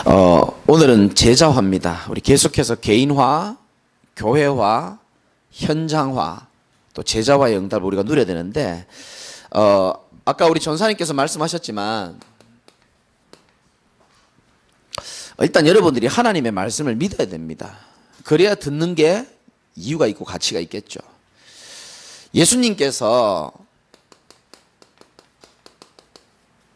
오늘은 제자화입니다. 우리 계속해서 개인화, 교회화, 현장화, 또 제자화의 응답을 우리가 누려야 되는데, 아까 우리 전사님께서 말씀하셨지만, 일단 여러분들이 하나님의 말씀을 믿어야 됩니다. 그래야 듣는 게 이유가 있고 가치가 있겠죠. 예수님께서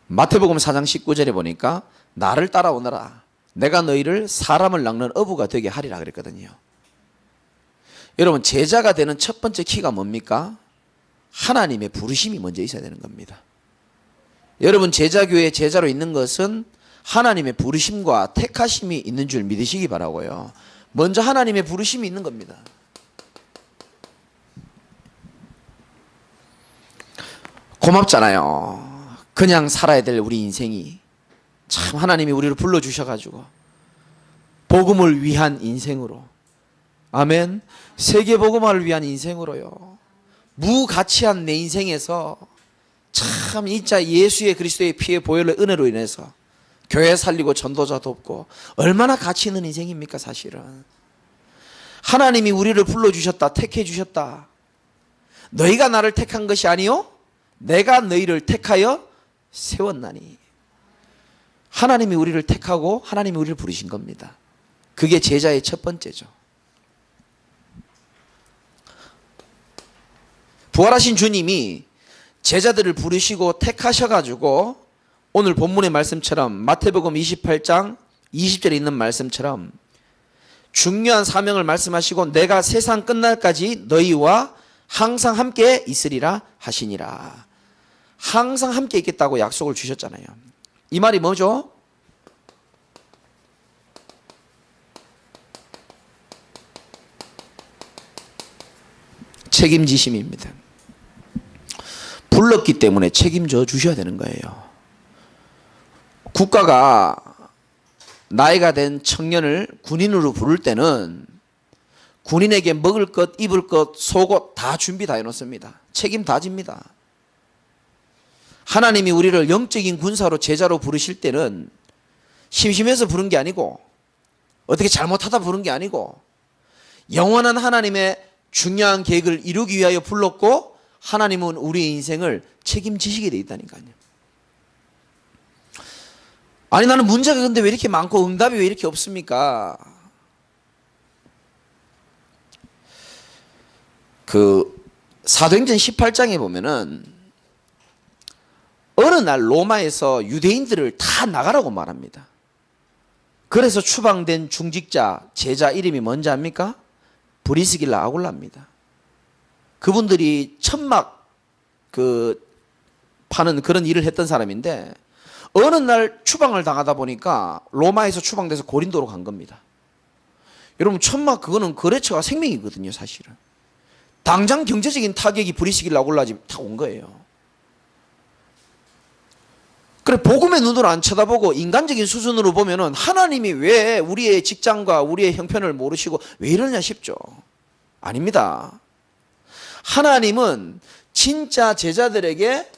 마태복음 4장 19절에 보니까 나를 따라오너라. 내가 너희를 사람을 낚는 어부가 되게 하리라 그랬거든요. 여러분, 제자가 되는 첫 번째 키가 뭡니까? 하나님의 부르심이 먼저 있어야 되는 겁니다. 여러분, 제자교회 제자로 있는 것은 하나님의 부르심과 택하심이 있는 줄 믿으시기 바라고요. 먼저 하나님의 부르심이 있는 겁니다. 고맙잖아요. 그냥 살아야 될 우리 인생이 참 하나님이 우리를 불러주셔가지고 복음을 위한 인생으로, 아멘, 세계복음화를 위한 인생으로요, 무가치한 내 인생에서 참 진짜 예수의 그리스도의 피의 보혈의 은혜로 인해서 교회 살리고 전도자 돕고 얼마나 가치 있는 인생입니까? 사실은 하나님이 우리를 불러주셨다, 택해 주셨다. 너희가 나를 택한 것이 아니요 내가 너희를 택하여 세웠나니. 하나님이 우리를 택하고 하나님이 우리를 부르신 겁니다. 그게 제자의 첫 번째죠. 부활하신 주님이 제자들을 부르시고 택하셔가지고 오늘 본문의 말씀처럼 마태복음 28장 20절에 있는 말씀처럼 중요한 사명을 말씀하시고 내가 세상 끝날까지 너희와 항상 함께 있으리라 하시니라. 항상 함께 있겠다고 약속을 주셨잖아요. 이 말이 뭐죠? 책임지심입니다. 불렀기 때문에 책임져 주셔야 되는 거예요. 국가가 나이가 된 청년을 군인으로 부를 때는 군인에게 먹을 것, 입을 것, 속옷 다 준비 다 해놓습니다. 책임 다 집니다. 하나님이 우리를 영적인 군사로 제자로 부르실 때는 심심해서 부른 게 아니고 어떻게 잘못하다 부른 게 아니고 영원한 하나님의 중요한 계획을 이루기 위하여 불렀고 하나님은 우리의 인생을 책임지시게 돼 있다니까요. 아니 나는 문제가 근데 왜 이렇게 많고 응답이 왜 이렇게 없습니까? 사도행전 18장에 보면은 어느 날 로마에서 유대인들을 다 나가라고 말합니다. 그래서 추방된 중직자 제자 이름이 뭔지 압니까? 브리스길라 아굴라입니다. 그분들이 천막 파는 그런 일을 했던 사람인데 어느 날 추방을 당하다 보니까 로마에서 추방돼서 고린도로 간 겁니다. 여러분, 천막 그거는 거래처가 생명이거든요. 사실은 당장 경제적인 타격이 브리스길라 아굴라 집 다 온 거예요. 그래, 복음의 눈으로 안 쳐다보고 인간적인 수준으로 보면은 하나님이 왜 우리의 직장과 우리의 형편을 모르시고 왜 이러냐 싶죠. 아닙니다. 하나님은 진짜 제자들에게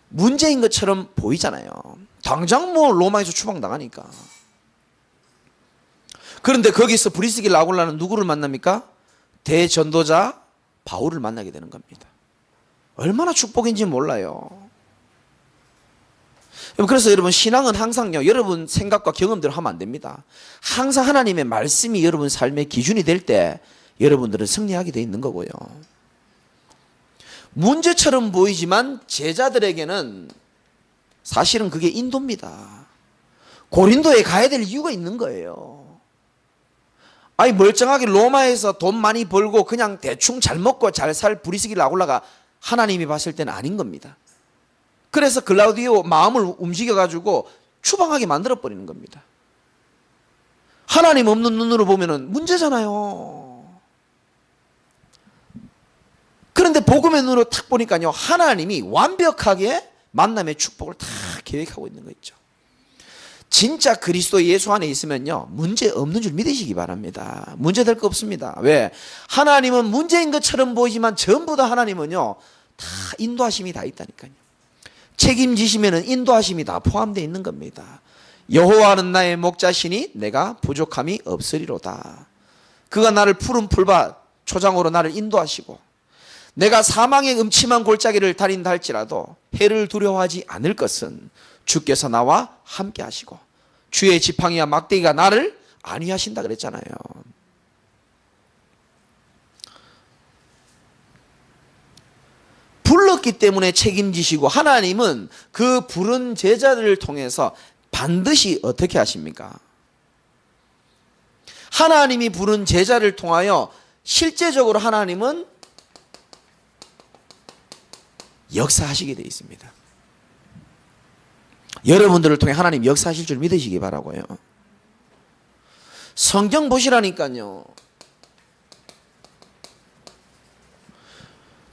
문제인 것처럼 보이잖아요. 당장 뭐 로마에서 추방당하니까. 그런데 거기서 브리스길라 아굴라는 누구를 만납니까? 대전도자 바울을 만나게 되는 겁니다. 얼마나 축복인지 몰라요. 그래서 여러분, 신앙은 항상요, 여러분 생각과 경험대로 하면 안 됩니다. 항상 하나님의 말씀이 여러분 삶의 기준이 될 때 여러분들은 승리하게 돼 있는 거고요. 문제처럼 보이지만 제자들에게는 사실은 그게 인도입니다. 고린도에 가야 될 이유가 있는 거예요. 아니 멀쩡하게 로마에서 돈 많이 벌고 그냥 대충 잘 먹고 잘 살 브리스길라 아굴라가 하나님이 봤을 때는 아닌 겁니다. 그래서 글라우디오 마음을 움직여가지고 추방하게 만들어버리는 겁니다. 하나님 없는 눈으로 보면은 문제잖아요. 그런데 복음의 눈으로 탁 보니까요, 하나님이 완벽하게 만남의 축복을 다 계획하고 있는 거 있죠. 진짜 그리스도 예수 안에 있으면요, 문제 없는 줄 믿으시기 바랍니다. 문제 될 거 없습니다. 왜? 하나님은 문제인 것처럼 보이지만 전부 다 하나님은요, 다 인도하심이 다 있다니까요. 책임지시면 인도하심이 다 포함되어 있는 겁니다. 여호와는 나의 목자시니 내가 부족함이 없으리로다. 그가 나를 푸른 풀밭 초장으로 나를 인도하시고 내가 사망의 음침한 골짜기를 다닌다 할지라도 해를 두려워하지 않을 것은 주께서 나와 함께 하시고 주의 지팡이와 막대기가 나를 안위하신다 그랬잖아요. 불렀기 때문에 책임지시고 하나님은 그 부른 제자들을 통해서 반드시 어떻게 하십니까? 하나님이 부른 제자를 통하여 실제적으로 하나님은 역사하시게 되어 있습니다. 여러분들을 통해 하나님 역사하실 줄 믿으시기 바라고요. 성경 보시라니까요.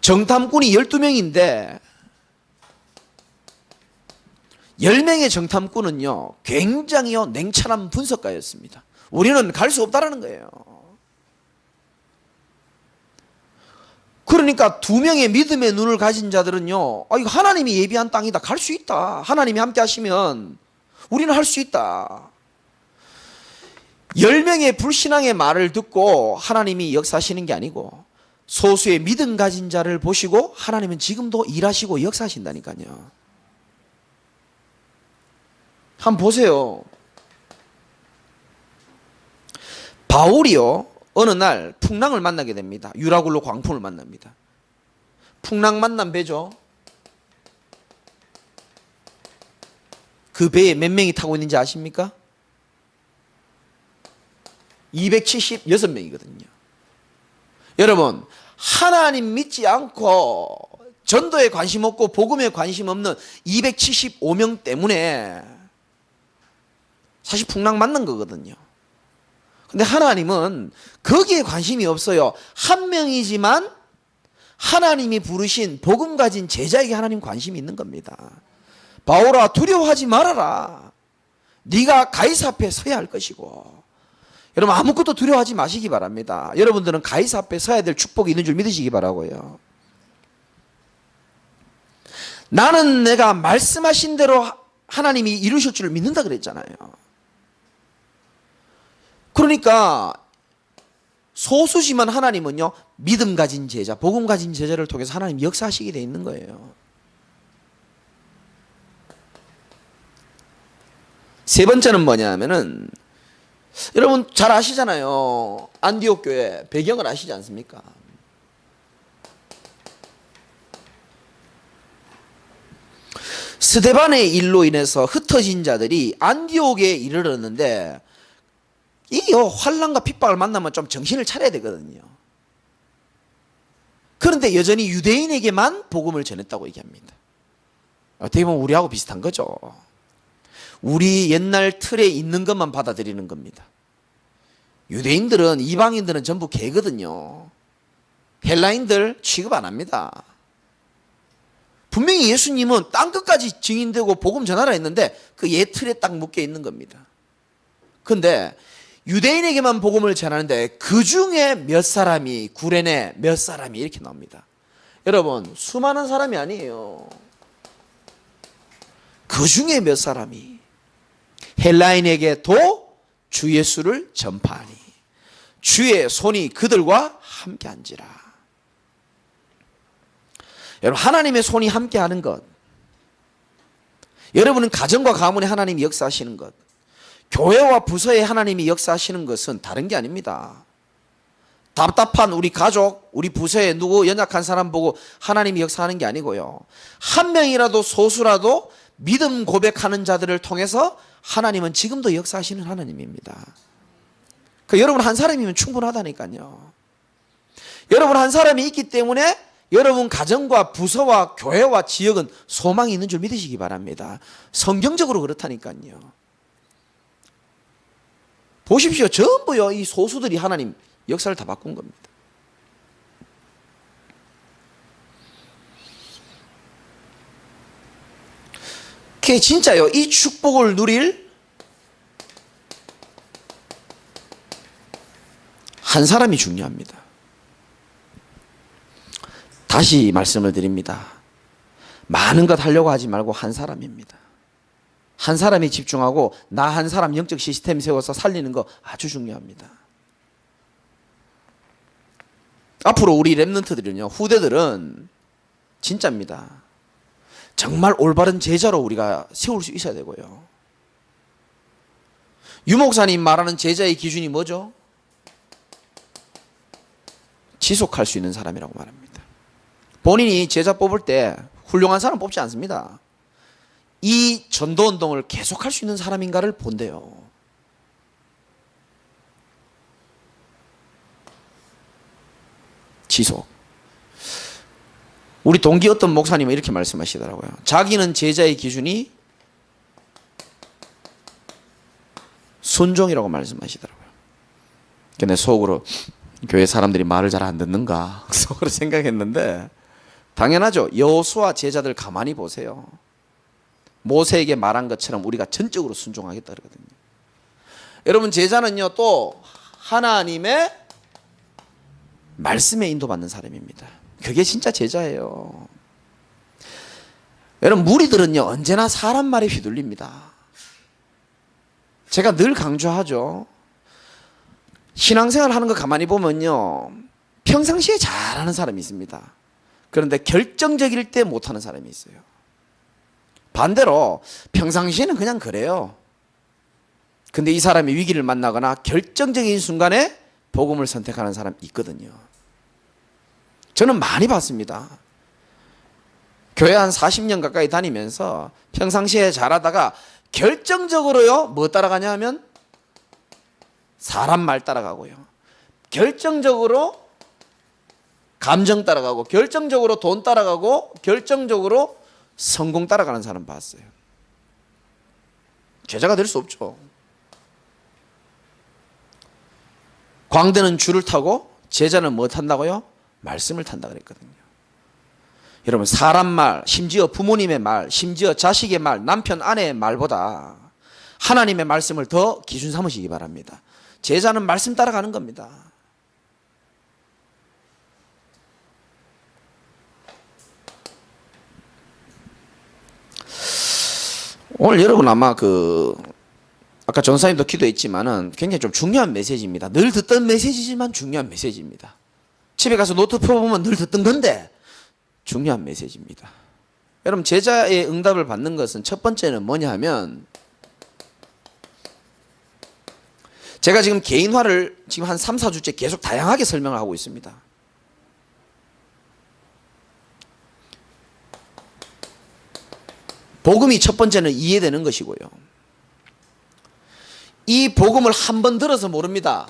정탐꾼이 12명인데 10명의 정탐꾼은요 굉장히 냉철한 분석가였습니다. 우리는 갈 수 없다라는 거예요. 그러니까 2명의 믿음의 눈을 가진 자들은요, 이거 하나님이 예비한 땅이다, 갈 수 있다, 하나님이 함께 하시면 우리는 할 수 있다. 10명의 불신앙의 말을 듣고 하나님이 역사하시는 게 아니고 소수의 믿음 가진 자를 보시고 하나님은 지금도 일하시고 역사하신다니까요. 한번 보세요. 바울이요 어느 날 풍랑을 만나게 됩니다. 유라굴로 광풍을 만납니다. 풍랑 만난 배죠. 그 배에 몇 명이 타고 있는지 아십니까? 276명이거든요. 여러분, 하나님 믿지 않고 전도에 관심 없고 복음에 관심 없는 275명 때문에 사실 풍랑 만난 거거든요. 근데 하나님은 거기에 관심이 없어요. 한 명이지만 하나님이 부르신 복음 가진 제자에게 하나님 관심이 있는 겁니다. 바울아, 두려워하지 말아라. 네가 가이사 앞에 서야 할 것이고. 여러분, 아무것도 두려워하지 마시기 바랍니다. 여러분들은 가이사 앞에 서야 될 축복이 있는 줄 믿으시기 바라고요. 나는 내가 말씀하신 대로 하나님이 이루실 줄 믿는다 그랬잖아요. 그러니까 소수지만 하나님은요 믿음 가진 제자, 복음 가진 제자를 통해서 하나님 역사하시게 돼 있는 거예요. 세 번째는 뭐냐면은 여러분 잘 아시잖아요. 안디옥 교회 배경을 아시지 않습니까? 스데반의 일로 인해서 흩어진 자들이 안디옥에 이르렀는데 이 환난과 핍박을 만나면 좀 정신을 차려야 되거든요. 그런데 여전히 유대인에게만 복음을 전했다고 얘기합니다. 어떻게 보면 우리하고 비슷한 거죠. 우리 옛날 틀에 있는 것만 받아들이는 겁니다. 유대인들은, 이방인들은 전부 개거든요. 헬라인들 취급 안 합니다. 분명히 예수님은 땅끝까지 증인되고 복음 전하라 했는데 그 옛 틀에 딱 묶여 있는 겁니다. 그런데 유대인에게만 복음을 전하는데 그 중에 몇 사람이, 구레네 몇 사람이 이렇게 나옵니다. 여러분, 수많은 사람이 아니에요. 그 중에 몇 사람이 헬라인에게도 주 예수를 전파하니 주의 손이 그들과 함께한지라. 여러분, 하나님의 손이 함께하는 것, 여러분은 가정과 가문에 하나님이 역사하시는 것, 교회와 부서에 하나님이 역사하시는 것은 다른 게 아닙니다. 답답한 우리 가족, 우리 부서에 누구 연약한 사람 보고 하나님이 역사하는 게 아니고요. 한 명이라도 소수라도 믿음 고백하는 자들을 통해서 하나님은 지금도 역사하시는 하나님입니다. 그러니까 여러분 한 사람이면 충분하다니까요. 여러분 한 사람이 있기 때문에 여러분 가정과 부서와 교회와 지역은 소망이 있는 줄 믿으시기 바랍니다. 성경적으로 그렇다니까요. 보십시오. 전부요 이 소수들이 하나님 역사를 다 바꾼 겁니다. 그게 진짜요. 이 축복을 누릴 한 사람이 중요합니다. 다시 말씀을 드립니다. 많은 것 하려고 하지 말고 한 사람입니다. 한 사람이 집중하고 나 한 사람 영적 시스템 세워서 살리는 거 아주 중요합니다. 앞으로 우리 랩런트들은요, 후대들은 진짜입니다. 정말 올바른 제자로 우리가 세울 수 있어야 되고요. 유목사님 말하는 제자의 기준이 뭐죠? 지속할 수 있는 사람이라고 말합니다. 본인이 제자 뽑을 때 훌륭한 사람 뽑지 않습니다. 이 전도운동을 계속할 수 있는 사람인가를 본대요. 지속. 우리 동기 어떤 목사님은 이렇게 말씀하시더라고요. 자기는 제자의 기준이 순종이라고 말씀하시더라고요. 근데 속으로 교회 사람들이 말을 잘 안 듣는가 속으로 생각했는데, 당연하죠. 여호수아 제자들 가만히 보세요. 모세에게 말한 것처럼 우리가 전적으로 순종하겠다 그러거든요. 여러분, 제자는요 또 하나님의 말씀에 인도받는 사람입니다. 그게 진짜 제자예요. 여러분, 무리들은요 언제나 사람 말에 휘둘립니다. 제가 늘 강조하죠. 신앙생활 하는 거 가만히 보면요, 평상시에 잘하는 사람이 있습니다. 그런데 결정적일 때 못하는 사람이 있어요. 반대로 평상시에는 그냥 그래요. 근데 이 사람이 위기를 만나거나 결정적인 순간에 복음을 선택하는 사람이 있거든요. 저는 많이 봤습니다. 교회 한 40년 가까이 다니면서 평상시에 잘하다가 결정적으로요 뭐 따라가냐 하면 사람 말 따라가고요, 결정적으로 감정 따라가고, 결정적으로 돈 따라가고, 결정적으로 성공 따라가는 사람 봤어요. 제자가 될 수 없죠. 광대는 줄을 타고 제자는 뭐 탄다고요? 말씀을 탄다 그랬거든요. 여러분, 사람 말, 심지어 부모님의 말, 심지어 자식의 말, 남편 아내의 말보다 하나님의 말씀을 더 기준 삼으시기 바랍니다. 제자는 말씀 따라가는 겁니다. 오늘 여러분 아마 아까 전사님도 기도했지만은 굉장히 좀 중요한 메시지입니다. 늘 듣던 메시지지만 중요한 메시지입니다. 집에 가서 노트 펴보면 늘 듣던 건데 중요한 메시지입니다. 여러분, 제자의 응답을 받는 것은 첫 번째는 뭐냐 하면, 제가 지금 개인화를 지금 한 3, 4주째 계속 다양하게 설명을 하고 있습니다. 복음이 첫 번째는 이해되는 것이고요. 이 복음을 한 번 들어서 모릅니다.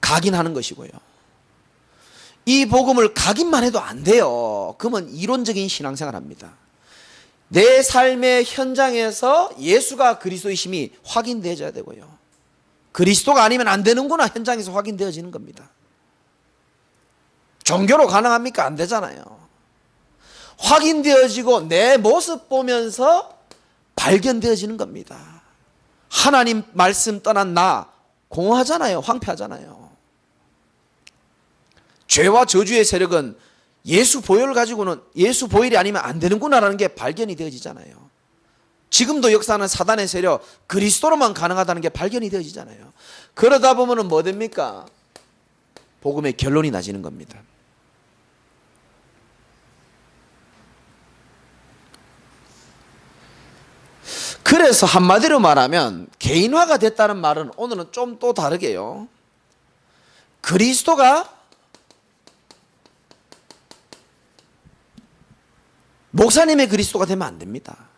각인하는 것이고요. 이 복음을 각인만 해도 안 돼요. 그러면 이론적인 신앙생활 합니다. 내 삶의 현장에서 예수가 그리스도이심이 확인되어져야 되고요. 그리스도가 아니면 안 되는구나 현장에서 확인되어지는 겁니다. 종교로 가능합니까? 안 되잖아요. 확인되어지고 내 모습 보면서 발견되어지는 겁니다. 하나님 말씀 떠난 나 공허하잖아요. 황폐하잖아요. 죄와 저주의 세력은 예수 보혈을 가지고는, 예수 보혈이 아니면 안 되는구나라는 게 발견이 되어지잖아요. 지금도 역사하는 사단의 세력, 그리스도로만 가능하다는 게 발견이 되어지잖아요. 그러다 보면은 뭐 됩니까? 복음의 결론이 나지는 겁니다. 그래서 한마디로 말하면 개인화가 됐다는 말은 오늘은 좀 또 다르게요, 그리스도가 목사님의 그리스도가 되면 안 됩니다.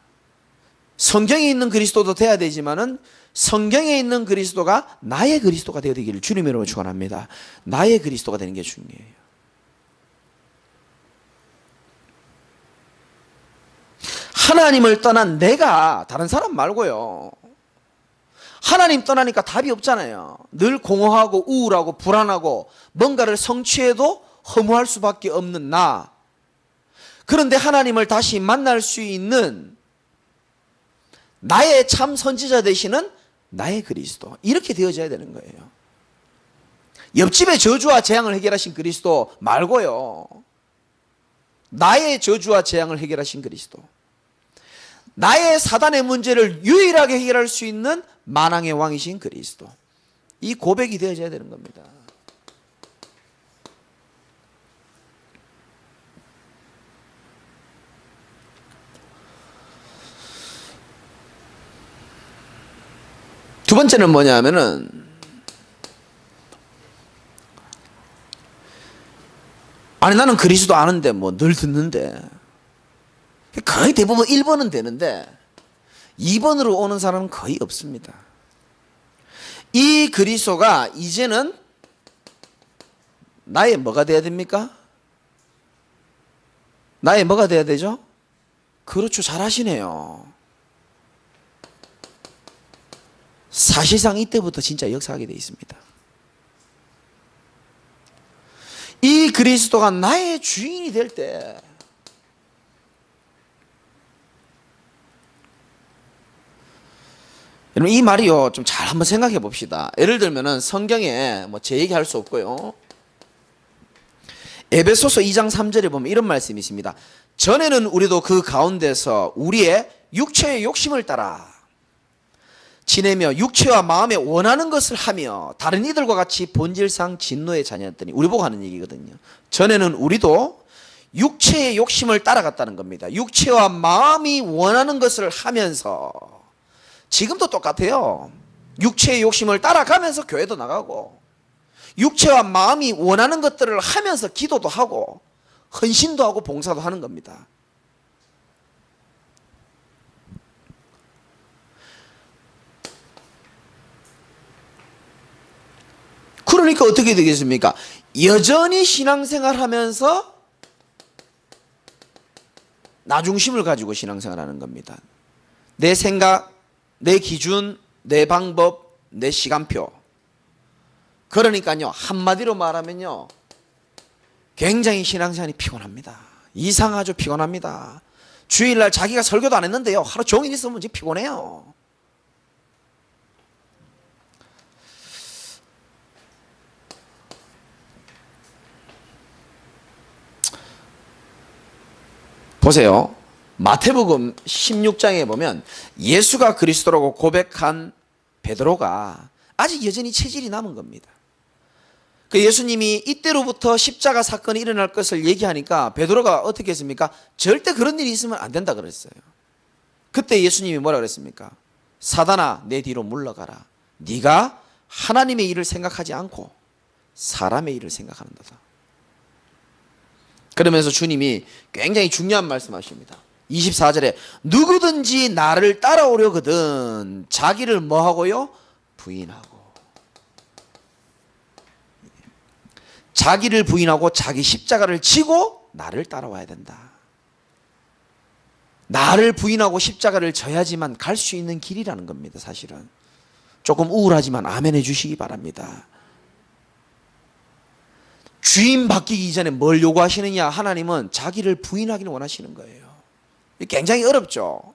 성경에 있는 그리스도도 돼야 되지만은 성경에 있는 그리스도가 나의 그리스도가 되어야 되기를 주님의 이름으로 축원합니다. 나의 그리스도가 되는 게 중요해요. 하나님을 떠난 내가, 다른 사람 말고요. 하나님 떠나니까 답이 없잖아요. 늘 공허하고 우울하고 불안하고 뭔가를 성취해도 허무할 수밖에 없는 나. 그런데 하나님을 다시 만날 수 있는 나의 참 선지자 되시는 나의 그리스도, 이렇게 되어져야 되는 거예요. 옆집의 저주와 재앙을 해결하신 그리스도 말고요, 나의 저주와 재앙을 해결하신 그리스도. 나의 사단의 문제를 유일하게 해결할 수 있는 만왕의 왕이신 그리스도. 이 고백이 되어져야 되는 겁니다. 두 번째는 뭐냐면은 아니 나는 그리스도 아는데 뭐 늘 듣는데 거의 대부분 1번은 되는데 2번으로 오는 사람은 거의 없습니다. 이 그리스도가 이제는 나의 뭐가 돼야 됩니까? 나의 뭐가 돼야 되죠? 그렇죠. 잘하시네요. 사실상 이때부터 진짜 역사하게 되어 있습니다. 이 그리스도가 나의 주인이 될 때 여러분 이 말이요 좀 잘 한번 생각해 봅시다. 예를 들면은 성경에 뭐 제 얘기할 수 없고요. 에베소서 2장 3절에 보면 이런 말씀이 있습니다. 전에는 우리도 그 가운데서 우리의 육체의 욕심을 따라 지내며 육체와 마음에 원하는 것을 하며 다른 이들과 같이 본질상 진노의 자녀였더니 우리 보고 하는 얘기거든요. 전에는 우리도 육체의 욕심을 따라갔다는 겁니다. 육체와 마음이 원하는 것을 하면서 지금도 똑같아요. 육체의 욕심을 따라가면서 교회도 나가고 육체와 마음이 원하는 것들을 하면서 기도도 하고 헌신도 하고 봉사도 하는 겁니다. 그러니까 어떻게 되겠습니까? 여전히 신앙생활 하면서 나 중심을 가지고 신앙생활 하는 겁니다. 내 생각, 내 기준, 내 방법, 내 시간표. 그러니까요, 한마디로 말하면요, 굉장히 신앙생활이 피곤합니다. 이상하죠, 피곤합니다. 주일날 자기가 설교도 안 했는데요, 하루 종일 있으면 이제 피곤해요. 보세요. 마태복음 16장에 보면 예수가 그리스도라고 고백한 베드로가 아직 여전히 체질이 남은 겁니다. 그 예수님이 이때로부터 십자가 사건이 일어날 것을 얘기하니까 베드로가 어떻게 했습니까? 절대 그런 일이 있으면 안 된다 그랬어요. 그때 예수님이 뭐라 그랬습니까? 사단아 내 뒤로 물러가라. 네가 하나님의 일을 생각하지 않고 사람의 일을 생각하는도다. 그러면서 주님이 굉장히 중요한 말씀하십니다. 24절에 누구든지 나를 따라오려거든 자기를 뭐하고요? 부인하고. 자기를 부인하고 자기 십자가를 지고 나를 따라와야 된다. 나를 부인하고 십자가를 져야지만 갈 수 있는 길이라는 겁니다. 사실은 조금 우울하지만 아멘 해주시기 바랍니다. 주인 바뀌기 이전에 뭘 요구하시느냐? 하나님은 자기를 부인하기를 원하시는 거예요. 굉장히 어렵죠.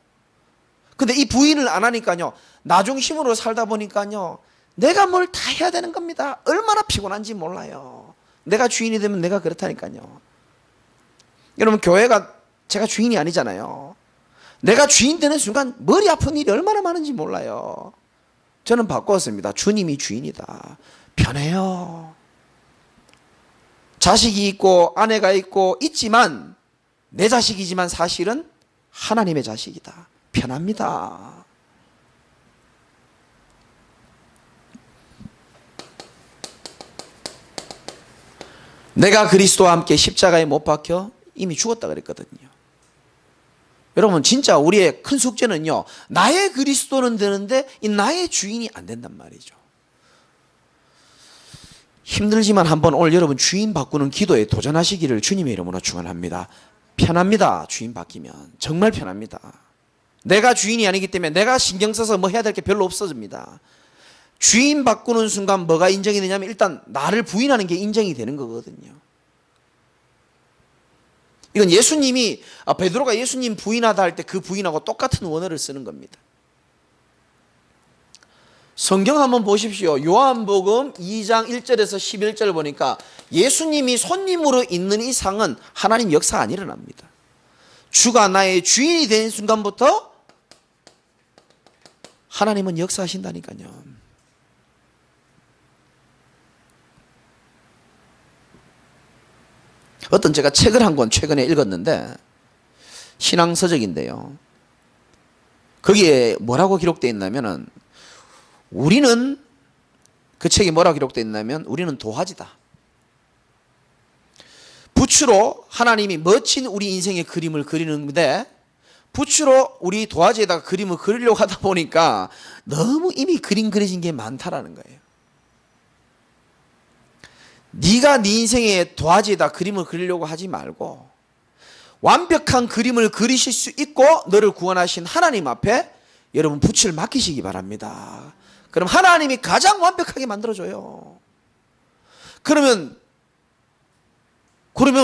근데 이 부인을 안 하니까요, 나 중심으로 살다 보니까요, 내가 뭘 다 해야 되는 겁니다. 얼마나 피곤한지 몰라요. 내가 주인이 되면 내가 그렇다니까요. 여러분, 교회가 제가 주인이 아니잖아요. 내가 주인 되는 순간 머리 아픈 일이 얼마나 많은지 몰라요. 저는 바꿨습니다. 주님이 주인이다. 편해요. 자식이 있고 아내가 있고 있지만 내 자식이지만 사실은 하나님의 자식이다. 편합니다. 내가 그리스도와 함께 십자가에 못 박혀 이미 죽었다 그랬거든요. 여러분 진짜 우리의 큰 숙제는요, 나의 그리스도는 되는데 이 나의 주인이 안 된단 말이죠. 힘들지만 한번 오늘 여러분 주인 바꾸는 기도에 도전하시기를 주님의 이름으로 축원합니다. 편합니다. 주인 바뀌면 정말 편합니다. 내가 주인이 아니기 때문에 내가 신경 써서 뭐 해야 될 게 별로 없어집니다. 주인 바꾸는 순간 뭐가 인정이 되냐면 일단 나를 부인하는 게 인정이 되는 거거든요. 이건 예수님이 베드로가 예수님 부인하다 할 때 그 부인하고 똑같은 원어를 쓰는 겁니다. 성경 한번 보십시오. 요한복음 2장 1절에서 11절 보니까 예수님이 손님으로 있는 이상은 하나님 역사 안 일어납니다. 주가 나의 주인이 된 순간부터 하나님은 역사하신다니까요. 어떤 제가 책을 한 권 최근에 읽었는데 신앙서적인데요. 거기에 뭐라고 기록되어 있냐면은 우리는 그 책에 뭐라고 기록되어 있냐면 우리는 도화지다. 붓으로 하나님이 멋진 우리 인생의 그림을 그리는데 붓으로 우리 도화지에다가 그림을 그리려고 하다 보니까 너무 이미 그림 그려진 게 많다라는 거예요. 네가 네 인생의 도화지에다 그림을 그리려고 하지 말고 완벽한 그림을 그리실 수 있고 너를 구원하신 하나님 앞에 여러분 붓을 맡기시기 바랍니다. 그럼 하나님이 가장 완벽하게 만들어줘요. 그러면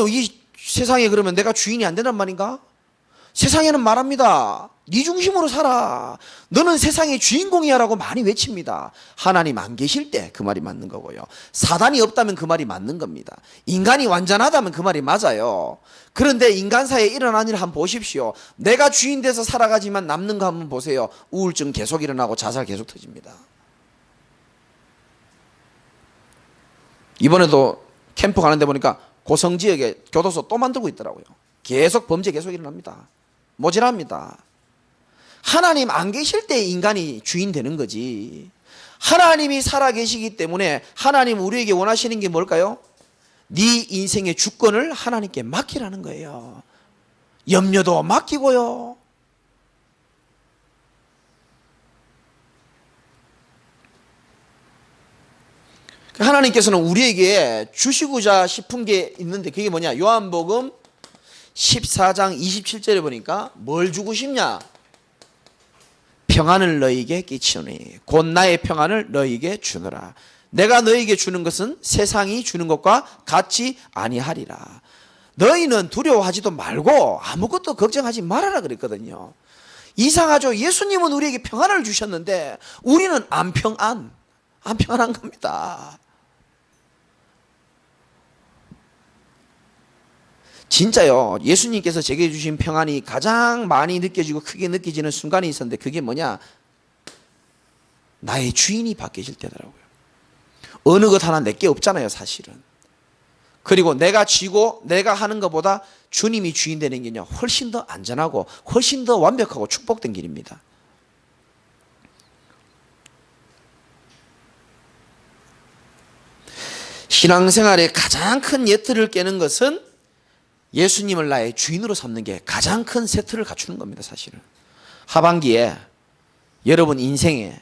이 세상에 그러면 내가 주인이 안 된단 말인가? 세상에는 말합니다. 네 중심으로 살아. 너는 세상의 주인공이야 라고 많이 외칩니다. 하나님 안 계실 때 그 말이 맞는 거고요. 사단이 없다면 그 말이 맞는 겁니다. 인간이 완전하다면 그 말이 맞아요. 그런데 인간사에 일어난 일 한번 보십시오. 내가 주인 돼서 살아가지만 남는 거 한번 보세요. 우울증 계속 일어나고 자살 계속 터집니다. 이번에도 캠프 가는데 보니까 고성지역에 교도소 또 만들고 있더라고요. 계속 범죄 계속 일어납니다. 모질합니다. 하나님 안 계실 때 인간이 주인 되는 거지. 하나님이 살아계시기 때문에 하나님 우리에게 원하시는 게 뭘까요? 네 인생의 주권을 하나님께 맡기라는 거예요. 염려도 맡기고요. 하나님께서는 우리에게 주시고자 싶은 게 있는데 그게 뭐냐? 요한복음 14장 27절에 보니까 뭘 주고 싶냐? 평안을 너희에게 끼치오니 곧 나의 평안을 너희에게 주노라. 내가 너희에게 주는 것은 세상이 주는 것과 같지 아니하리라. 너희는 두려워하지도 말고 아무것도 걱정하지 말아라 그랬거든요. 이상하죠? 예수님은 우리에게 평안을 주셨는데 우리는 안 평안한 겁니다. 진짜요. 예수님께서 제게 주신 평안이 가장 많이 느껴지고 크게 느껴지는 순간이 있었는데 그게 뭐냐? 나의 주인이 바뀌실 때더라고요. 어느 것 하나 내게 없잖아요, 사실은. 그리고 내가 쥐고 내가 하는 것보다 주님이 주인 되는 게요 훨씬 더 안전하고 훨씬 더 완벽하고 축복된 길입니다. 신앙생활의 가장 큰 예틀을 깨는 것은 예수님을 나의 주인으로 삼는 게 가장 큰 세트를 갖추는 겁니다, 사실은. 하반기에 여러분 인생에,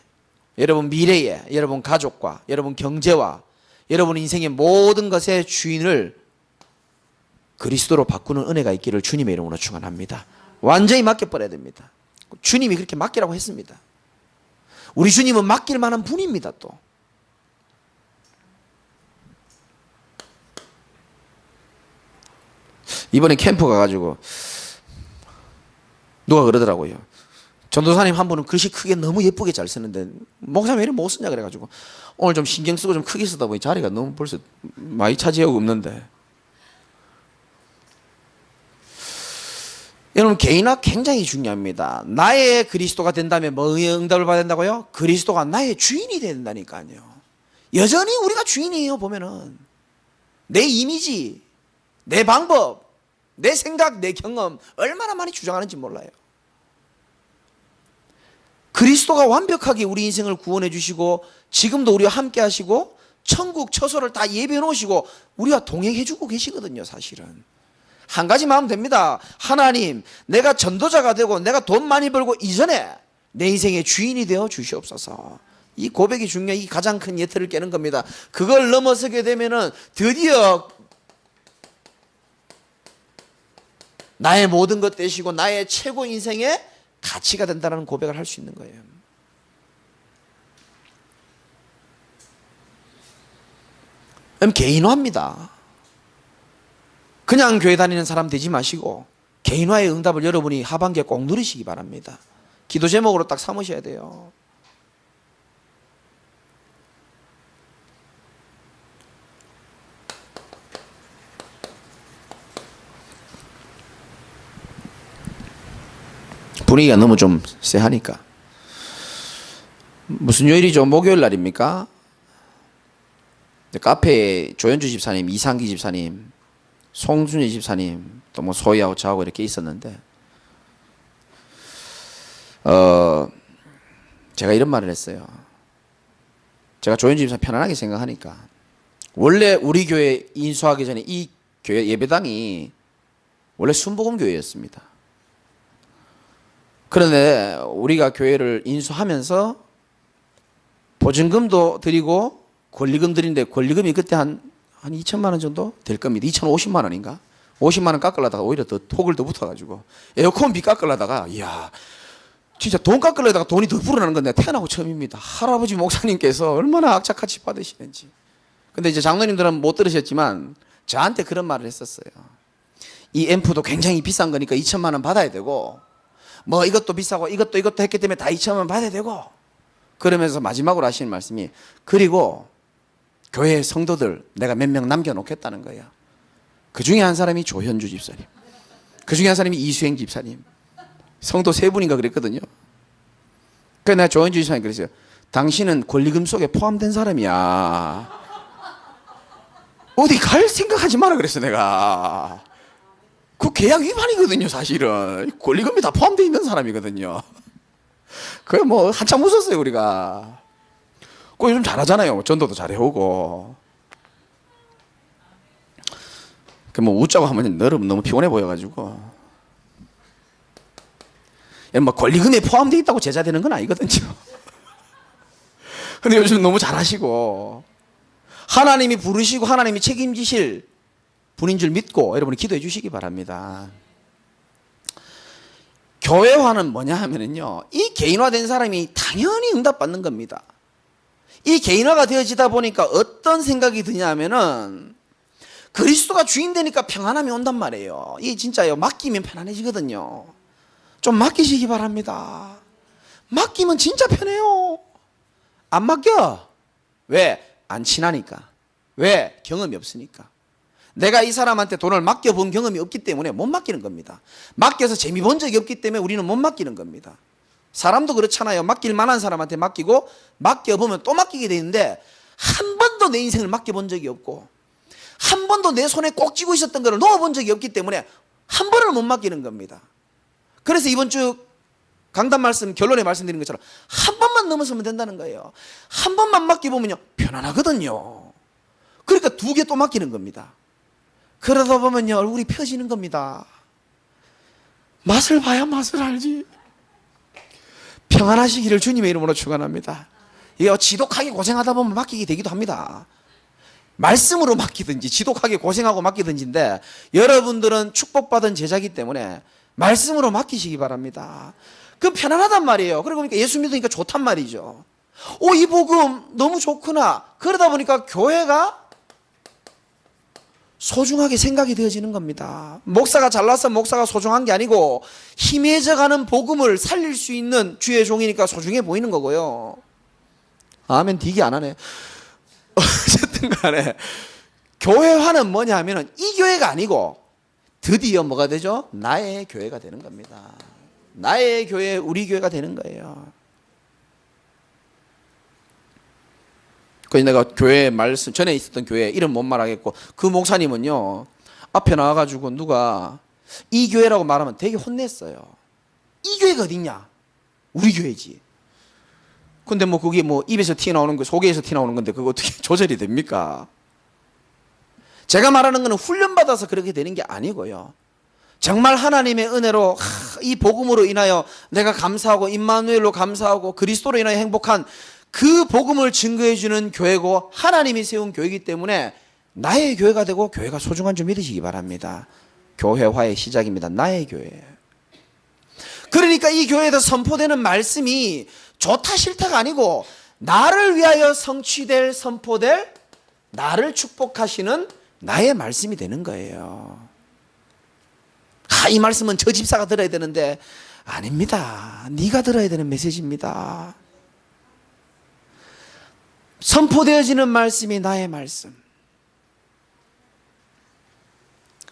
여러분 미래에, 여러분 가족과, 여러분 경제와, 여러분 인생의 모든 것의 주인을 그리스도로 바꾸는 은혜가 있기를 주님의 이름으로 축원합니다. 완전히 맡겨버려야 됩니다. 주님이 그렇게 맡기라고 했습니다. 우리 주님은 맡길 만한 분입니다, 또. 이번에 캠프 가가지고 누가 그러더라고요. 전도사님 한 분은 글씨 크게 너무 예쁘게 잘 쓰는데 목사님 왜 이렇게 못 쓰냐 그래가지고 오늘 좀 신경 쓰고 좀 크게 쓰다 보니 자리가 너무 벌써 많이 차지하고 없는데. 여러분 개인화 굉장히 중요합니다. 나의 그리스도가 된다면 뭐의 응답을 받아야 된다고요? 그리스도가 나의 주인이 된다니까요. 여전히 우리가 주인이에요. 보면은 내 이미지, 내 방법, 내 생각, 내 경험 얼마나 많이 주장하는지 몰라요. 그리스도가 완벽하게 우리 인생을 구원해 주시고 지금도 우리와 함께 하시고 천국 처소를 다 예비해 놓으시고 우리와 동행해 주고 계시거든요. 사실은 한 가지만 하면 됩니다. 하나님, 내가 전도자가 되고 내가 돈 많이 벌고 이전에 내 인생의 주인이 되어 주시옵소서. 이 고백이 중요해. 이 가장 큰 예틀을 깨는 겁니다. 그걸 넘어서게 되면은 드디어 나의 모든 것 되시고 나의 최고 인생의 가치가 된다는 고백을 할 수 있는 거예요. 그럼 개인화입니다. 그냥 교회 다니는 사람 되지 마시고 개인화의 응답을 여러분이 하반기에 꼭 누리시기 바랍니다. 기도 제목으로 딱 삼으셔야 돼요. 분위기가 너무 좀 쎄하니까 무슨 요일이죠? 목요일 날입니까? 카페에 조현주 집사님, 이상기 집사님, 송순희 집사님, 또 뭐 소희하고 저하고 이렇게 있었는데, 제가 이런 말을 했어요. 제가 조현주 집사 편안하게 생각하니까, 원래 우리 교회 인수하기 전에 이 교회 예배당이 원래 순복음 교회였습니다. 그런데 우리가 교회를 인수하면서 보증금도 드리고 권리금 드리는데, 권리금이 그때 한 2천만 원 정도 될 겁니다. 2,050만 원인가? 50만 원 깎으려다가 오히려 더 톡을 더 붙어가지고 에어컨비 깎으려다가, 이야 진짜 돈 깎으려다가 돈이 더 불어나는 건 내가 태어나고 처음입니다. 할아버지 목사님께서 얼마나 악착같이 받으시는지. 근데 이제 장로님들은 못 들으셨지만 저한테 그런 말을 했었어요. 이 앰프도 굉장히 비싼 거니까 2천만 원 받아야 되고, 뭐 이것도 비싸고 이것도 했기 때문에 다 2천만 원 받아야 되고, 그러면서 마지막으로 하시는 말씀이, 그리고 교회 성도들 내가 몇 명 남겨놓겠다는 거예요. 그 중에 한 사람이 조현주 집사님, 그 중에 한 사람이 이수행 집사님, 성도 3분인가 그랬거든요. 그래서 내가 조현주 집사님 그랬어요. 당신은 권리금 속에 포함된 사람이야. 어디 갈 생각하지 마라 그랬어 내가. 그 계약 위반이거든요 사실은. 권리금이 다 포함되어 있는 사람이거든요. 그래 뭐 한참 웃었어요 우리가. 그 요즘 잘하잖아요. 전도도 잘해오고. 그 뭐 웃자고 하면 너무 피곤해 보여가지고. 뭐 권리금에 포함되어 있다고 제자되는 건 아니거든요. 근데 요즘 너무 잘하시고, 하나님이 부르시고 하나님이 책임지실 분인 줄 믿고 여러분이 기도해 주시기 바랍니다. 교회화는 뭐냐 하면은요, 이 개인화된 사람이 당연히 응답받는 겁니다. 이 개인화가 되어지다 보니까 어떤 생각이 드냐 하면은, 그리스도가 주인 되니까 평안함이 온단 말이에요. 이게 진짜요. 맡기면 편안해지거든요. 좀 맡기시기 바랍니다. 맡기면 진짜 편해요. 안 맡겨. 왜? 안 친하니까. 왜? 경험이 없으니까. 내가 이 사람한테 돈을 맡겨본 경험이 없기 때문에 못 맡기는 겁니다. 맡겨서 재미 본 적이 없기 때문에 우리는 못 맡기는 겁니다. 사람도 그렇잖아요. 맡길 만한 사람한테 맡기고 맡겨보면 또 맡기게 되는데, 한 번도 내 인생을 맡겨본 적이 없고 한 번도 내 손에 꼭 쥐고 있었던 거를 놓아본 적이 없기 때문에 한 번을 못 맡기는 겁니다. 그래서 이번 주 강단 말씀 결론에 말씀드린 것처럼 한 번만 넘어서면 된다는 거예요. 한 번만 맡겨보면요 편안하거든요. 그러니까 2개 또 맡기는 겁니다. 그러다 보면요 얼굴이 펴지는 겁니다. 맛을 봐야 맛을 알지. 평안하시기를 주님의 이름으로 축원합니다. 이게 지독하게 고생하다 보면 맡기게 되기도 합니다. 말씀으로 맡기든지 지독하게 고생하고 맡기든지인데, 여러분들은 축복받은 제자이기 때문에 말씀으로 맡기시기 바랍니다. 그 편안하단 말이에요. 그러고 보니까 예수 믿으니까 좋단 말이죠. 이 복음 너무 좋구나. 그러다 보니까 교회가 소중하게 생각이 되어지는 겁니다. 목사가 잘나서 목사가 소중한 게 아니고 희미해져가는 복음을 살릴 수 있는 주의 종이니까 소중해 보이는 거고요. 아멘. 되게 안 하네. 어쨌든 간에 교회화는 뭐냐 하면 이 교회가 아니고 드디어 뭐가 되죠? 나의 교회가 되는 겁니다. 나의 교회, 우리 교회가 되는 거예요. 그래서 내가 교회 말씀, 전에 있었던 교회 이름 못 말하겠고, 그 목사님은요 앞에 나와가지고 누가 이 교회라고 말하면 되게 혼냈어요. 이 교회가 어딨냐? 우리 교회지. 근데 뭐 그게 뭐 입에서 튀어나오는 거, 속에서 튀어나오는 건데 그거 어떻게 조절이 됩니까? 제가 말하는 거는 훈련받아서 그렇게 되는 게 아니고요, 정말 하나님의 은혜로 이 복음으로 인하여 내가 감사하고 임마누엘로 감사하고 그리스도로 인하여 행복한 그 복음을 증거해 주는 교회고 하나님이 세운 교회이기 때문에 나의 교회가 되고 교회가 소중한 줄 믿으시기 바랍니다. 교회화의 시작입니다. 나의 교회. 그러니까 이 교회에서 선포되는 말씀이 좋다 싫다가 아니고 나를 위하여 성취될, 선포될, 나를 축복하시는 나의 말씀이 되는 거예요. 이 말씀은 저 집사가 들어야 되는데, 아닙니다. 네가 들어야 되는 메시지입니다. 선포되어지는 말씀이 나의 말씀.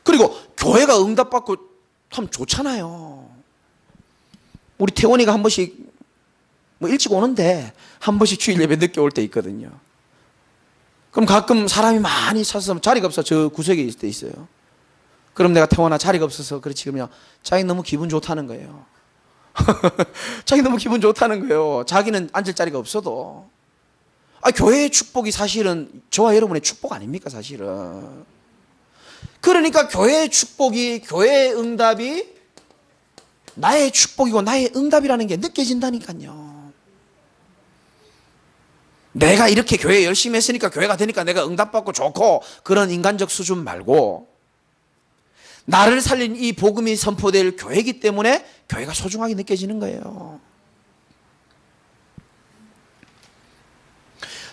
그리고 교회가 응답받고 참 좋잖아요. 우리 태원이가 한 번씩 뭐 일찍 오는데 한 번씩 주일 예배 늦게 올 때 있거든요. 그럼 가끔 사람이 많이 차서 자리가 없어 저 구석에 있을 때 있어요. 그럼 내가 태원아 자리가 없어서 그렇지 그러면 자기 너무 기분 좋다는 거예요. 자기 너무 기분 좋다는 거예요. 자기는 앉을 자리가 없어도. 교회의 축복이 사실은 저와 여러분의 축복 아닙니까 사실은. 그러니까 교회의 축복이, 교회의 응답이 나의 축복이고 나의 응답이라는 게 느껴진다니까요. 내가 이렇게 교회 열심히 했으니까 교회가 되니까 내가 응답받고 좋고 그런 인간적 수준 말고 나를 살린 이 복음이 선포될 교회이기 때문에 교회가 소중하게 느껴지는 거예요.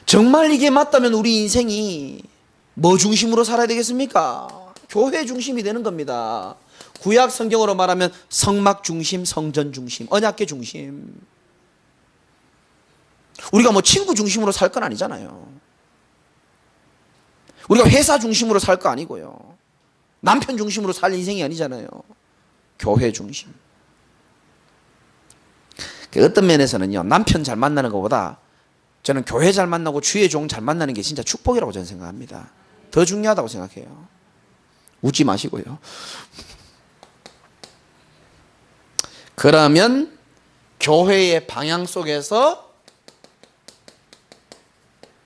정말 이게 맞다면 우리 인생이 뭐 중심으로 살아야 되겠습니까? 교회 중심이 되는 겁니다. 구약 성경으로 말하면 성막 중심, 성전 중심, 언약궤 중심. 우리가 뭐 친구 중심으로 살 건 아니잖아요. 우리가 회사 중심으로 살 거 아니고요. 남편 중심으로 살 인생이 아니잖아요. 교회 중심. 어떤 면에서는요, 남편 잘 만나는 것보다 저는 교회 잘 만나고 주의 종 잘 만나는 게 진짜 축복이라고 저는 생각합니다. 더 중요하다고 생각해요. 웃지 마시고요. 그러면 교회의 방향 속에서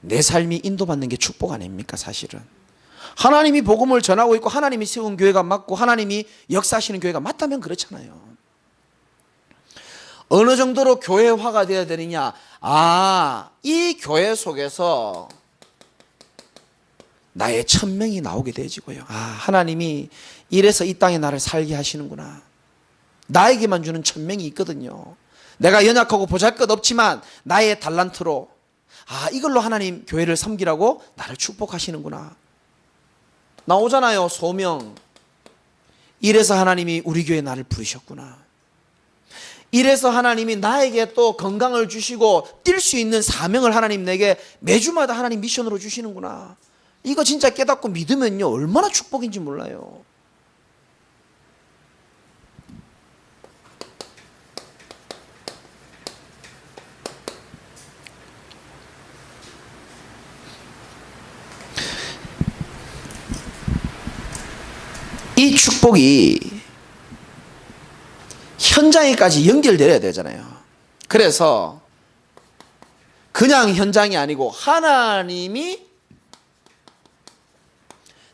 내 삶이 인도받는 게 축복 아닙니까 사실은. 하나님이 복음을 전하고 있고 하나님이 세운 교회가 맞고 하나님이 역사하시는 교회가 맞다면 그렇잖아요. 어느 정도로 교회화가 되어야 되느냐. 이 교회 속에서 나의 천명이 나오게 되지고요. 하나님이 이래서 이 땅에 나를 살게 하시는구나. 나에게만 주는 천명이 있거든요. 내가 연약하고 보잘것없지만 나의 달란트로 이걸로 하나님 교회를 섬기라고 나를 축복하시는구나. 나오잖아요. 소명. 이래서 하나님이 우리 교회에 나를 부르셨구나. 이래서 하나님이 나에게 또 건강을 주시고 뛸 수 있는 사명을 하나님 내게 매주마다 하나님 미션으로 주시는구나. 이거 진짜 깨닫고 믿으면요 얼마나 축복인지 몰라요. 이 축복이 현장에까지 연결되어야 되잖아요. 그래서 그냥 현장이 아니고 하나님이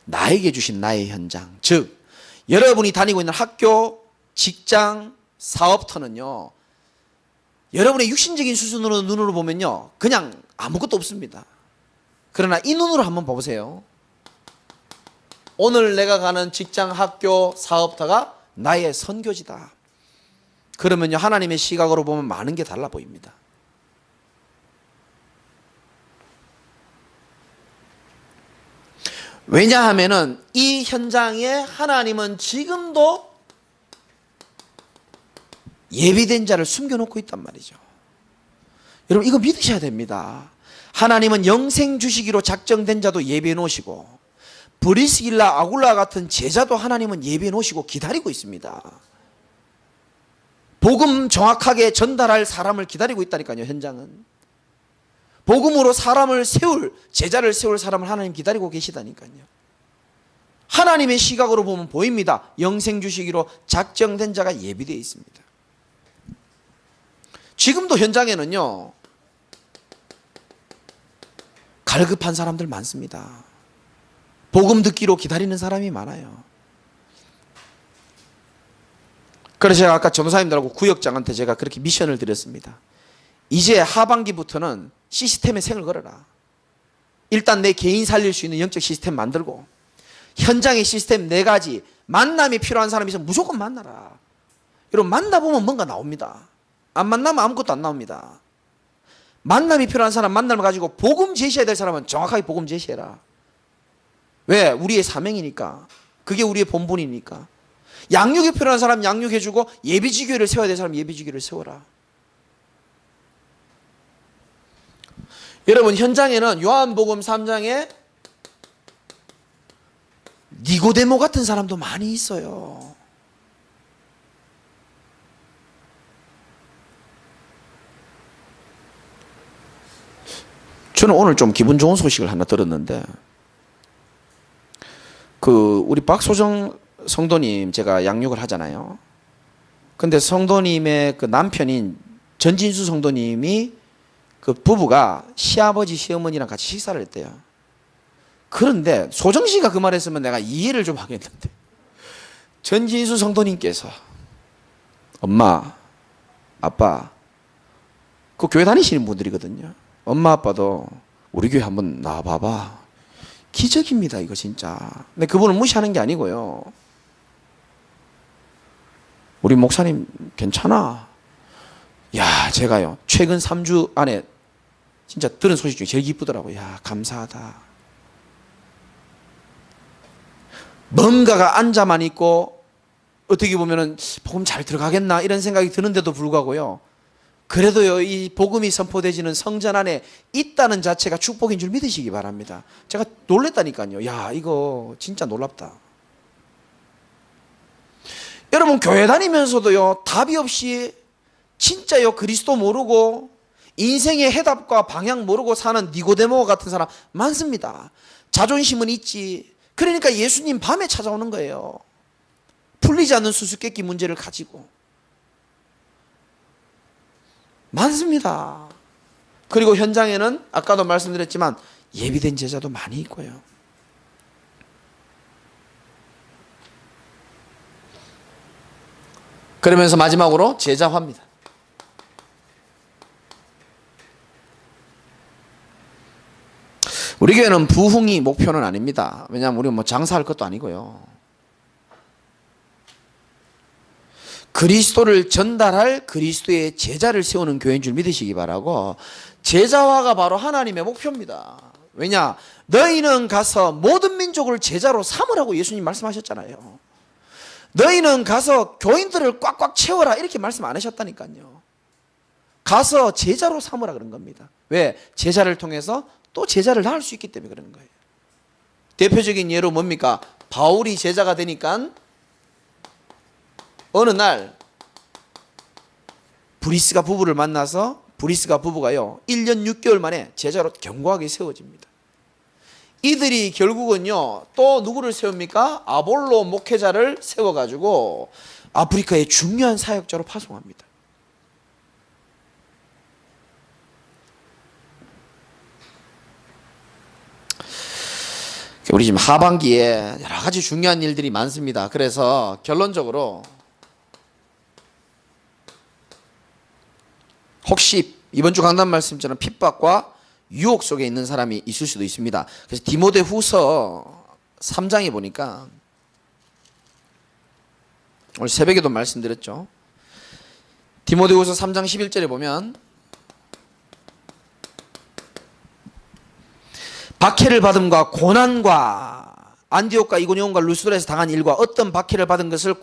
나에게 주신 나의 현장, 즉 여러분이 다니고 있는 학교, 직장, 사업터는요 여러분의 육신적인 수준으로 눈으로 보면요 그냥 아무것도 없습니다. 그러나 이 눈으로 한번 봐보세요. 오늘 내가 가는 직장, 학교, 사업터가 나의 선교지다. 그러면요 하나님의 시각으로 보면 많은 게 달라 보입니다. 왜냐하면은 이 현장에 하나님은 지금도 예비된 자를 숨겨놓고 있단 말이죠. 여러분 이거 믿으셔야 됩니다. 하나님은 영생 주시기로 작정된 자도 예비해 놓으시고 브리스길라 아굴라 같은 제자도 하나님은 예비해 놓으시고 기다리고 있습니다. 복음 정확하게 전달할 사람을 기다리고 있다니까요. 현장은 복음으로 사람을 세울, 제자를 세울 사람을 하나님 기다리고 계시다니까요. 하나님의 시각으로 보면 보입니다. 영생 주시기로 작정된 자가 예비되어 있습니다. 지금도 현장에는요 갈급한 사람들 많습니다. 복음 듣기로 기다리는 사람이 많아요. 그래서 제가 아까 전도사님들하고 구역장한테 제가 그렇게 미션을 드렸습니다. 이제 하반기부터는 시스템에 생을 걸어라. 일단 내 개인 살릴 수 있는 영적 시스템 만들고 현장의 시스템 4가지. 만남이 필요한 사람이 있으면 무조건 만나라. 여러분 만나보면 뭔가 나옵니다. 안 만나면 아무것도 안 나옵니다. 만남이 필요한 사람 만남을 가지고 복음 제시해야 될 사람은 정확하게 복음 제시해라. 왜? 우리의 사명이니까. 그게 우리의 본분이니까. 양육이 필요한 사람 양육해주고 예비지교회를 세워야 될 사람 예비지교회를 세워라. 여러분 현장에는 요한복음 3장에 니고데모 같은 사람도 많이 있어요. 저는 오늘 좀 기분 좋은 소식을 하나 들었는데, 우리 박소정 성도님 제가 양육을 하잖아요. 근데 성도님의 그 남편인 전진수 성도님이 그 부부가 시아버지 시어머니랑 같이 식사를 했대요. 그런데 소정 씨가 그 말했으면 내가 이해를 좀 하겠는데, 전진수 성도님께서 엄마, 아빠, 그 교회 다니시는 분들이거든요. 엄마, 아빠도 우리 교회 한번 나와봐봐. 기적입니다, 이거 진짜. 근데 그분을 무시하는 게 아니고요. 우리 목사님 괜찮아. 야, 제가요, 최근 3주 안에 진짜 들은 소식 중에 제일 기쁘더라고요. 야, 감사하다. 뭔가가 앉아만 있고, 어떻게 보면은 복음 잘 들어가겠나 이런 생각이 드는데도 불구하고요, 그래도요, 이 복음이 선포되지는 성전 안에 있다는 자체가 축복인 줄 믿으시기 바랍니다. 제가 놀랬다니까요. 야, 이거 진짜 놀랍다. 여러분, 교회 다니면서도요, 답이 없이 진짜요, 그리스도 모르고 인생의 해답과 방향 모르고 사는 니고데모 같은 사람 많습니다. 자존심은 있지. 그러니까 예수님 밤에 찾아오는 거예요. 풀리지 않는 수수께끼 문제를 가지고. 많습니다. 그리고 현장에는 아까도 말씀드렸지만 예비된 제자도 많이 있고요. 그러면서 마지막으로 제자화입니다. 우리 교회는 부흥이 목표는 아닙니다. 왜냐하면 우리가 뭐 장사할 것도 아니고요. 그리스도를 전달할 그리스도의 제자를 세우는 교회인 줄 믿으시기 바라고, 제자화가 바로 하나님의 목표입니다. 왜냐? 너희는 가서 모든 민족을 제자로 삼으라고 예수님 말씀하셨잖아요. 너희는 가서 교인들을 꽉꽉 채워라 이렇게 말씀 안 하셨다니까요. 가서 제자로 삼으라 그런 겁니다. 왜? 제자를 통해서 또 제자를 낳을 수 있기 때문에 그런 거예요. 대표적인 예로 뭡니까? 바울이 제자가 되니까 어느 날 브리스가 부부를 만나서 브리스가 부부가요 1년 6개월 만에 제자로 견고하게 세워집니다. 이들이 결국은요 또 누구를 세웁니까? 아볼로 목회자를 세워가지고 아프리카의 중요한 사역자로 파송합니다. 우리 지금 하반기에 여러 가지 중요한 일들이 많습니다. 그래서 결론적으로 혹시 이번 주 강단 말씀처럼 핍박과 유혹 속에 있는 사람이 있을 수도 있습니다. 그래서 디모데후서 3장에 보니까 오늘 새벽에도 말씀드렸죠. 디모데후서 3장 11절에 보면 박해를 받음과 고난과 안디옥과 이고니온과 루스드라에서 당한 일과 어떤 박해를 받은 것을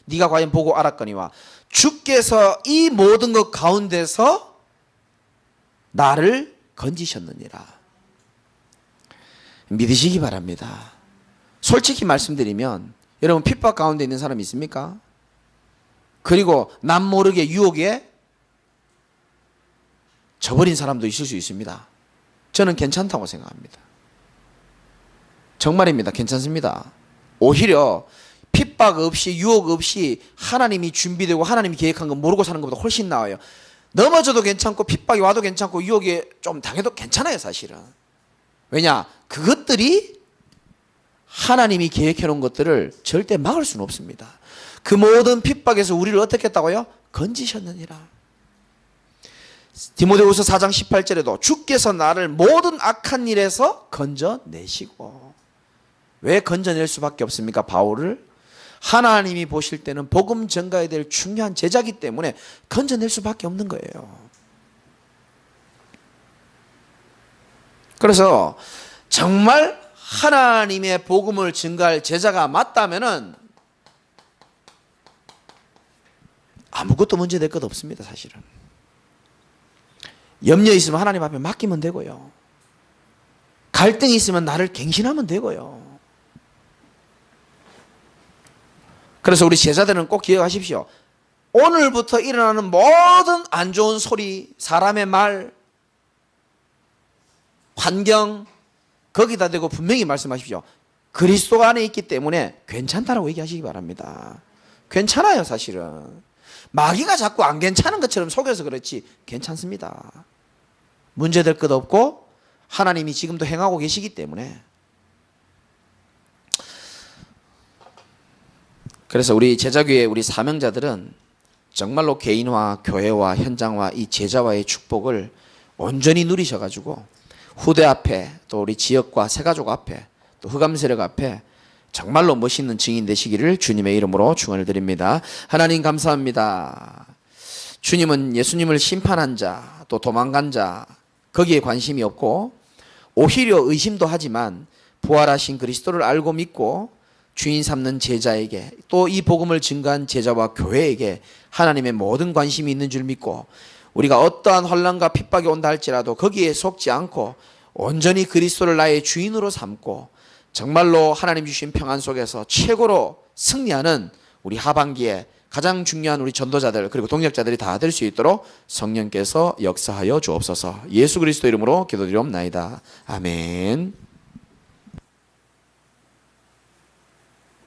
네가 과연 보고 알았거니와 주께서 이 모든 것 가운데서 나를 건지셨느니라. 믿으시기 바랍니다. 솔직히 말씀드리면 여러분 핍박 가운데 있는 사람 있습니까? 그리고 남 모르게 유혹에 져버린 사람도 있을 수 있습니다. 저는 괜찮다고 생각합니다. 정말입니다. 괜찮습니다. 오히려 핍박 없이 유혹 없이 하나님이 준비되고 하나님이 계획한 거 모르고 사는 것보다 훨씬 나아요. 넘어져도 괜찮고 핍박이 와도 괜찮고 유혹이 좀 당해도 괜찮아요, 사실은. 왜냐? 그것들이 하나님이 계획해 놓은 것들을 절대 막을 수는 없습니다. 그 모든 핍박에서 우리를 어떻게 했다고요? 건지셨느니라. 디모데후서 4장 18절에도 주께서 나를 모든 악한 일에서 건져내시고. 왜 건져낼 수밖에 없습니까? 바울을 하나님이 보실 때는 복음 전가해야 될 중요한 제자기 때문에 건져낼 수밖에 없는 거예요. 그래서 정말 하나님의 복음을 증가할 제자가 맞다면은 아무것도 문제될 것 없습니다, 사실은. 염려 있으면 하나님 앞에 맡기면 되고요. 갈등이 있으면 나를 갱신하면 되고요. 그래서 우리 제자들은 꼭 기억하십시오. 오늘부터 일어나는 모든 안 좋은 소리, 사람의 말, 환경 거기다 대고 분명히 말씀하십시오. 그리스도 안에 있기 때문에 괜찮다라고 얘기하시기 바랍니다. 괜찮아요. 사실은 마귀가 자꾸 안 괜찮은 것처럼 속여서 그렇지 괜찮습니다. 문제될 것 없고 하나님이 지금도 행하고 계시기 때문에. 그래서 우리 제자교회 우리 사명자들은 정말로 개인화, 교회와 현장화, 이 제자와의 축복을 온전히 누리셔가지고 후대 앞에 또 우리 지역과 새가족 앞에 또 흑암세력 앞에 정말로 멋있는 증인 되시기를 주님의 이름으로 축원을 드립니다. 하나님 감사합니다. 주님은 예수님을 심판한 자, 또 도망간 자 거기에 관심이 없고 오히려 의심도 하지만 부활하신 그리스도를 알고 믿고 주인 삼는 제자에게 또 이 복음을 증거한 제자와 교회에게 하나님의 모든 관심이 있는 줄 믿고 우리가 어떠한 환난과 핍박이 온다 할지라도 거기에 속지 않고 온전히 그리스도를 나의 주인으로 삼고 정말로 하나님 주신 평안 속에서 최고로 승리하는 우리 하반기에 가장 중요한 우리 전도자들 그리고 동역자들이 다 될 수 있도록 성령께서 역사하여 주옵소서. 예수 그리스도 이름으로 기도드리옵나이다. 아멘.